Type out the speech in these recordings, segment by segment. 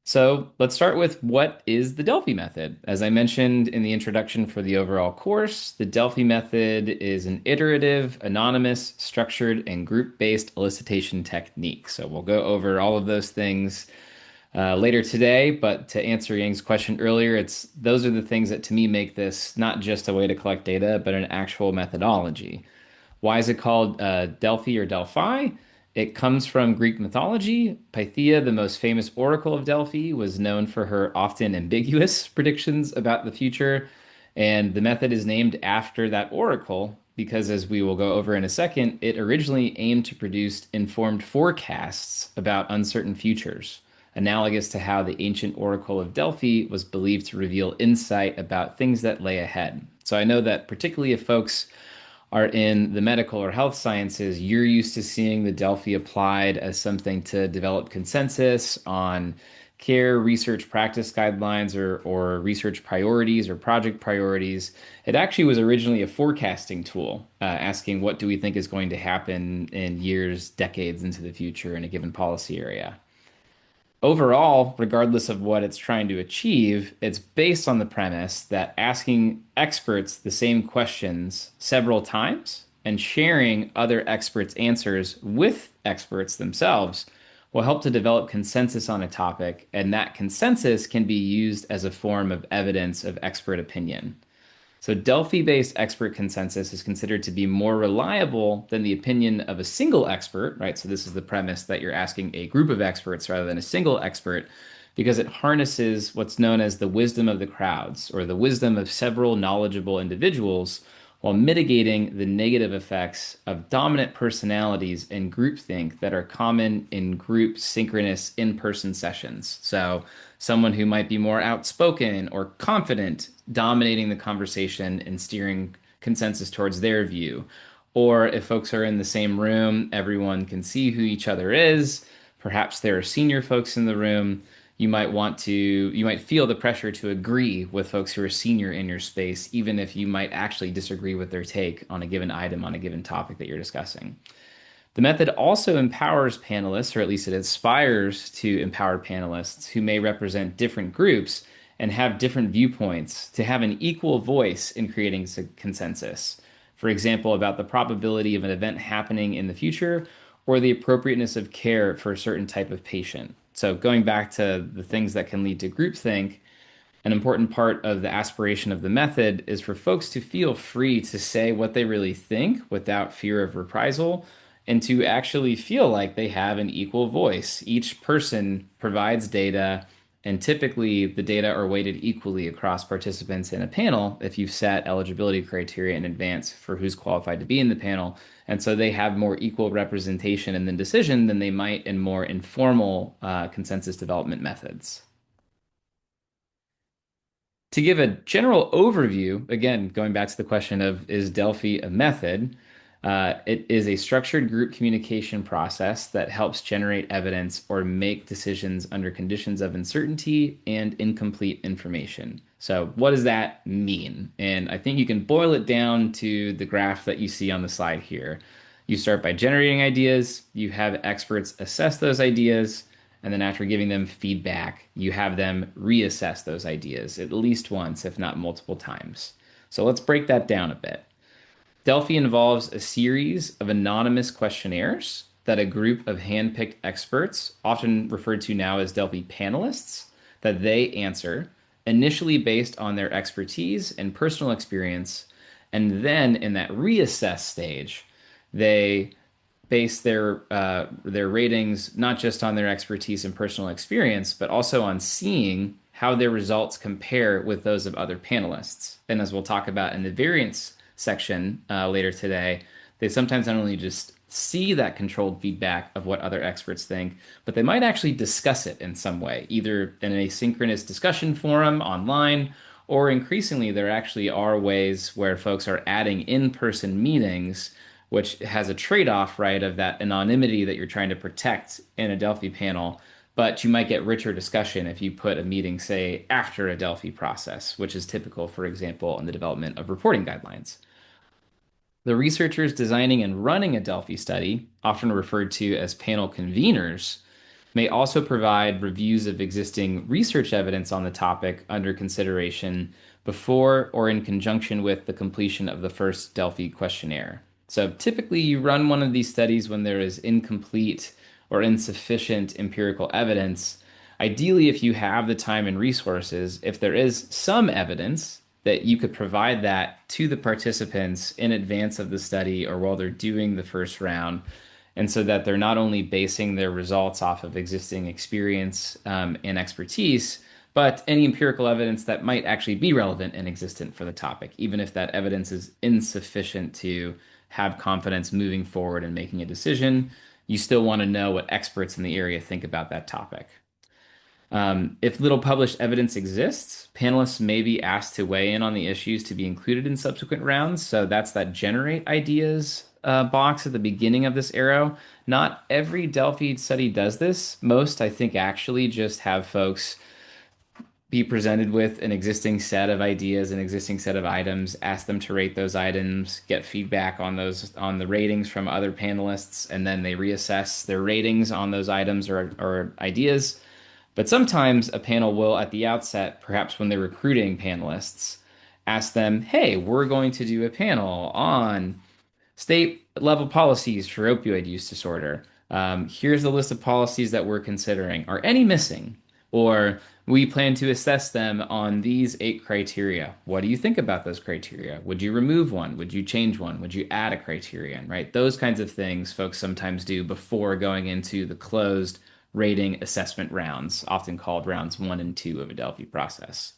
So let's start with what is the Delphi method? As I mentioned in the introduction for the overall course, the Delphi method is an iterative, anonymous, structured, and group-based elicitation technique. So we'll go over all of those things later today, but to answer Yang's question earlier, it's those are the things that to me make this not just a way to collect data, but an actual methodology. Why is it called Delphi or Delphi? It comes from Greek mythology. Pythia, the most famous oracle of Delphi, was known for her often ambiguous predictions about the future. And the method is named after that oracle because, as we will go over in a second, it originally aimed to produce informed forecasts about uncertain futures, analogous to how the ancient oracle of Delphi was believed to reveal insight about things that lay ahead. So I know that particularly if folks are in the medical or health sciences, you're used to seeing the Delphi applied as something to develop consensus on care, research practice guidelines, or research priorities or project priorities. It actually was originally a forecasting tool, asking what do we think is going to happen in years, decades into the future in a given policy area. Overall, regardless of what it's trying to achieve, it's based on the premise that asking experts the same questions several times and sharing other experts' answers with experts themselves will help to develop consensus on a topic, and that consensus can be used as a form of evidence of expert opinion. So Delphi-based expert consensus is considered to be more reliable than the opinion of a single expert, right? So this is the premise that you're asking a group of experts rather than a single expert, because it harnesses what's known as the wisdom of the crowds, or the wisdom of several knowledgeable individuals, while mitigating the negative effects of dominant personalities and groupthink that are common in group synchronous in-person sessions. So someone who might be more outspoken or confident, dominating the conversation and steering consensus towards their view. Or if folks are in the same room, everyone can see who each other is. Perhaps there are senior folks in the room. You might feel the pressure to agree with folks who are senior in your space, even if you might actually disagree with their take on a given item on a given topic that you're discussing. The method also empowers panelists, or at least it aspires to empower panelists who may represent different groups and have different viewpoints to have an equal voice in creating consensus. For example, about the probability of an event happening in the future or the appropriateness of care for a certain type of patient. So, going back to the things that can lead to groupthink, an important part of the aspiration of the method is for folks to feel free to say what they really think without fear of reprisal and to actually feel like they have an equal voice. Each person provides data, and typically the data are weighted equally across participants in a panel if you've set eligibility criteria in advance for who's qualified to be in the panel. And so they have more equal representation in the decision than they might in more informal consensus development methods. To give a general overview, again, going back to the question of is Delphi a method, it is a structured group communication process that helps generate evidence or make decisions under conditions of uncertainty and incomplete information. So, what does that mean? And I think you can boil it down to the graph that you see on the slide here. You start by generating ideas, you have experts assess those ideas, and then after giving them feedback, you have them reassess those ideas at least once, if not multiple times. So let's break that down a bit. Delphi involves a series of anonymous questionnaires that a group of handpicked experts, often referred to now as Delphi panelists, that they answer, initially based on their expertise and personal experience. And then in that reassess stage, they base their ratings not just on their expertise and personal experience, but also on seeing how their results compare with those of other panelists. And as we'll talk about in the variance section later today, they sometimes not only just see that controlled feedback of what other experts think, but they might actually discuss it in some way, either in an asynchronous discussion forum online, or increasingly, there actually are ways where folks are adding in-person meetings, which has a trade-off, right, of that anonymity that you're trying to protect in a Delphi panel. But you might get richer discussion if you put a meeting, say, after a Delphi process, which is typical, for example, in the development of reporting guidelines. The researchers designing and running a Delphi study, often referred to as panel conveners, may also provide reviews of existing research evidence on the topic under consideration before or in conjunction with the completion of the first Delphi questionnaire. So typically, you run one of these studies when there is incomplete or insufficient empirical evidence. Ideally, if you have the time and resources, if there is some evidence, that you could provide that to the participants in advance of the study or while they're doing the first round. And so that they're not only basing their results off of existing experience and expertise, but any empirical evidence that might actually be relevant and existent for the topic, even if that evidence is insufficient to have confidence moving forward and making a decision. You still want to know what experts in the area think about that topic. If little published evidence exists, panelists may be asked to weigh in on the issues to be included in subsequent rounds. So that's that generate ideas box at the beginning of this arrow. Not every Delphi study does this. Most, I think, actually just have folks be presented with an existing set of ideas, an existing set of items, ask them to rate those items, get feedback on those on the ratings from other panelists, and then they reassess their ratings on those items or ideas. But sometimes a panel will, at the outset, perhaps when they're recruiting panelists, ask them, hey, we're going to do a panel on state level policies for opioid use disorder. Here's the list of policies that we're considering. Are any missing? Or we plan to assess them on these 8 criteria. What do you think about those criteria? Would you remove one? Would you change one? Would you add a criterion? Right? Those kinds of things folks sometimes do before going into the closed rating assessment rounds, often called rounds 1 and 2 of a Delphi process.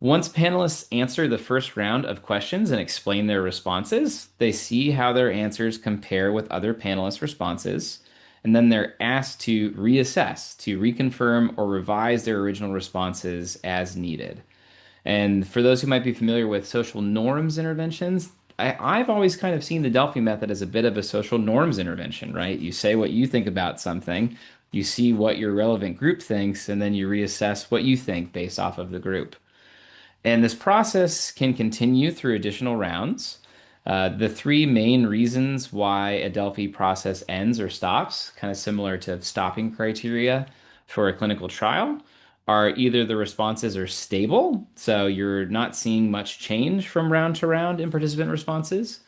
Once panelists answer the first round of questions and explain their responses, they see how their answers compare with other panelists' responses, and then they're asked to reassess, to reconfirm or revise their original responses as needed. And for those who might be familiar with social norms interventions, I've always kind of seen the Delphi method as a bit of a social norms intervention, right? You say what you think about something, you see what your relevant group thinks, and then you reassess what you think based off of the group. And this process can continue through additional rounds. The 3 main reasons why a Delphi process ends or stops, kind of similar to stopping criteria for a clinical trial, are either the responses are stable, so you're not seeing much change from round to round in participant responses.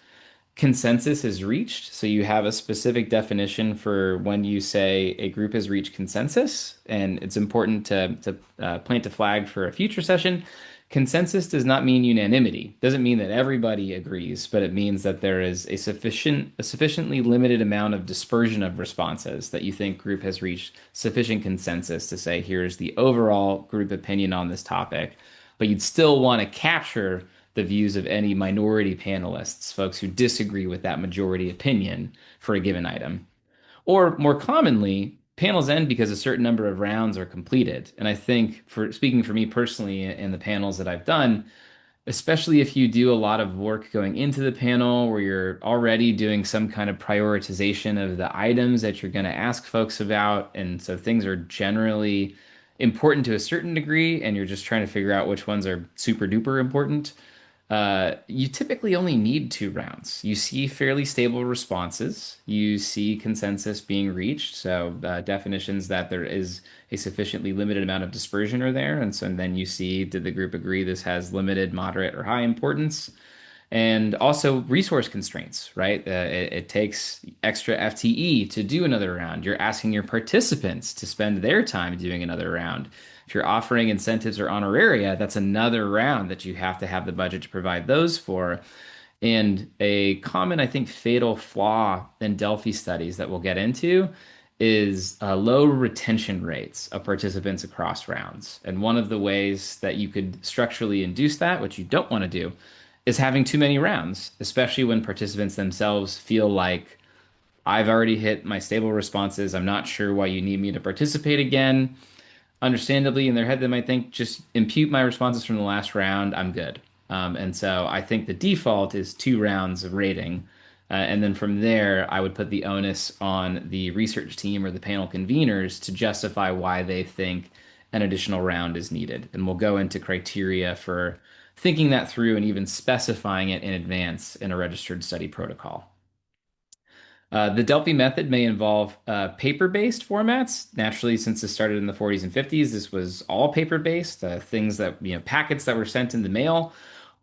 Consensus is reached, so you have a specific definition for when you say a group has reached consensus, and it's important to plant a flag for a future session. Consensus does not mean unanimity. Doesn't mean that everybody agrees, but it means that there is a sufficiently limited amount of dispersion of responses that you think group has reached sufficient consensus to say here's the overall group opinion on this topic. But you'd still want to capture the views of any minority panelists, folks who disagree with that majority opinion for a given item. Or more commonly, panels end because a certain number of rounds are completed. And I think, for speaking for me personally in the panels that I've done, especially if you do a lot of work going into the panel where you're already doing some kind of prioritization of the items that you're going to ask folks about. And so things are generally important to a certain degree, and you're just trying to figure out which ones are super duper important. You typically only need 2 rounds. You see fairly stable responses. You see consensus being reached. So definitions that there is a sufficiently limited amount of dispersion are there. And so then you see, did the group agree this has limited, moderate, or high importance? And also resource constraints, right? It takes extra FTE to do another round. You're asking your participants to spend their time doing another round. If you're offering incentives or honoraria, that's another round that you have to have the budget to provide those for. And a common, I think, fatal flaw in Delphi studies that we'll get into is low retention rates of participants across rounds. And one of the ways that you could structurally induce that, which you don't want to do, is having too many rounds, especially when participants themselves feel like I've already hit my stable responses. I'm not sure why you need me to participate again. Understandably, in their head, they might think, just impute my responses from the last round. I'm good. And so I think the default is 2 rounds of rating. And then from there, I would put the onus on the research team or the panel conveners to justify why they think an additional round is needed. And we'll go into criteria for thinking that through and even specifying it in advance in a registered study protocol. The Delphi method may involve paper-based formats. Naturally, since this started in the 40s and 50s, this was all paper-based, things that, packets that were sent in the mail.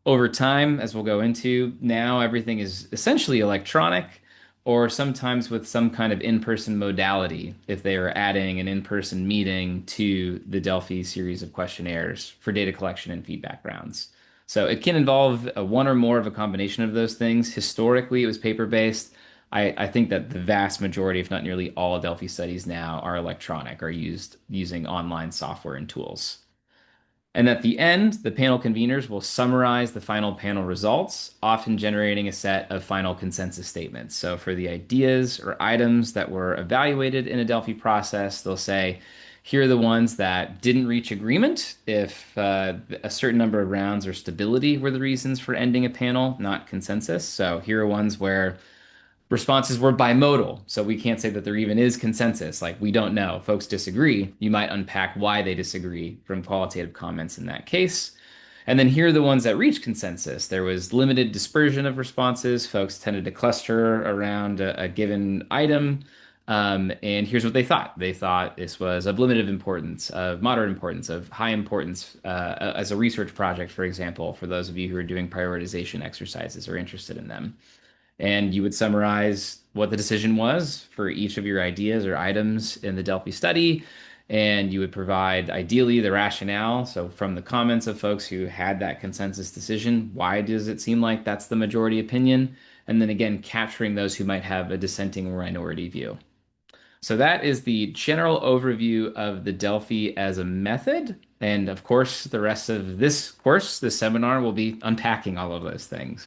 Over time, as we'll go into, now everything is essentially electronic, or sometimes with some kind of in-person modality if they are adding an in-person meeting to the Delphi series of questionnaires for data collection and feedback rounds. So it can involve one or more of a combination of those things. Historically, it was paper-based. I think that the vast majority, if not nearly all, Delphi studies now are electronic, are used using online software and tools. And at the end, the panel conveners will summarize the final panel results, often generating a set of final consensus statements. So for the ideas or items that were evaluated in a Delphi process, they'll say, here are the ones that didn't reach agreement if a certain number of rounds or stability were the reasons for ending a panel, not consensus. So here are ones where responses were bimodal, so we can't say that there even is consensus. Like, we don't know. Folks disagree. You might unpack why they disagree from qualitative comments in that case. And then here are the ones that reach consensus. There was limited dispersion of responses. Folks tended to cluster around a given item. And here's what they thought. They thought this was of limited importance, of moderate importance, of high importance as a research project, for example, for those of you who are doing prioritization exercises or interested in them. And you would summarize what the decision was for each of your ideas or items in the Delphi study. And you would provide ideally the rationale. So, from the comments of folks who had that consensus decision, why does it seem like that's the majority opinion? And then again, capturing those who might have a dissenting or minority view. So, that is the general overview of the Delphi as a method. And of course, the rest of this course, this seminar, will be unpacking all of those things.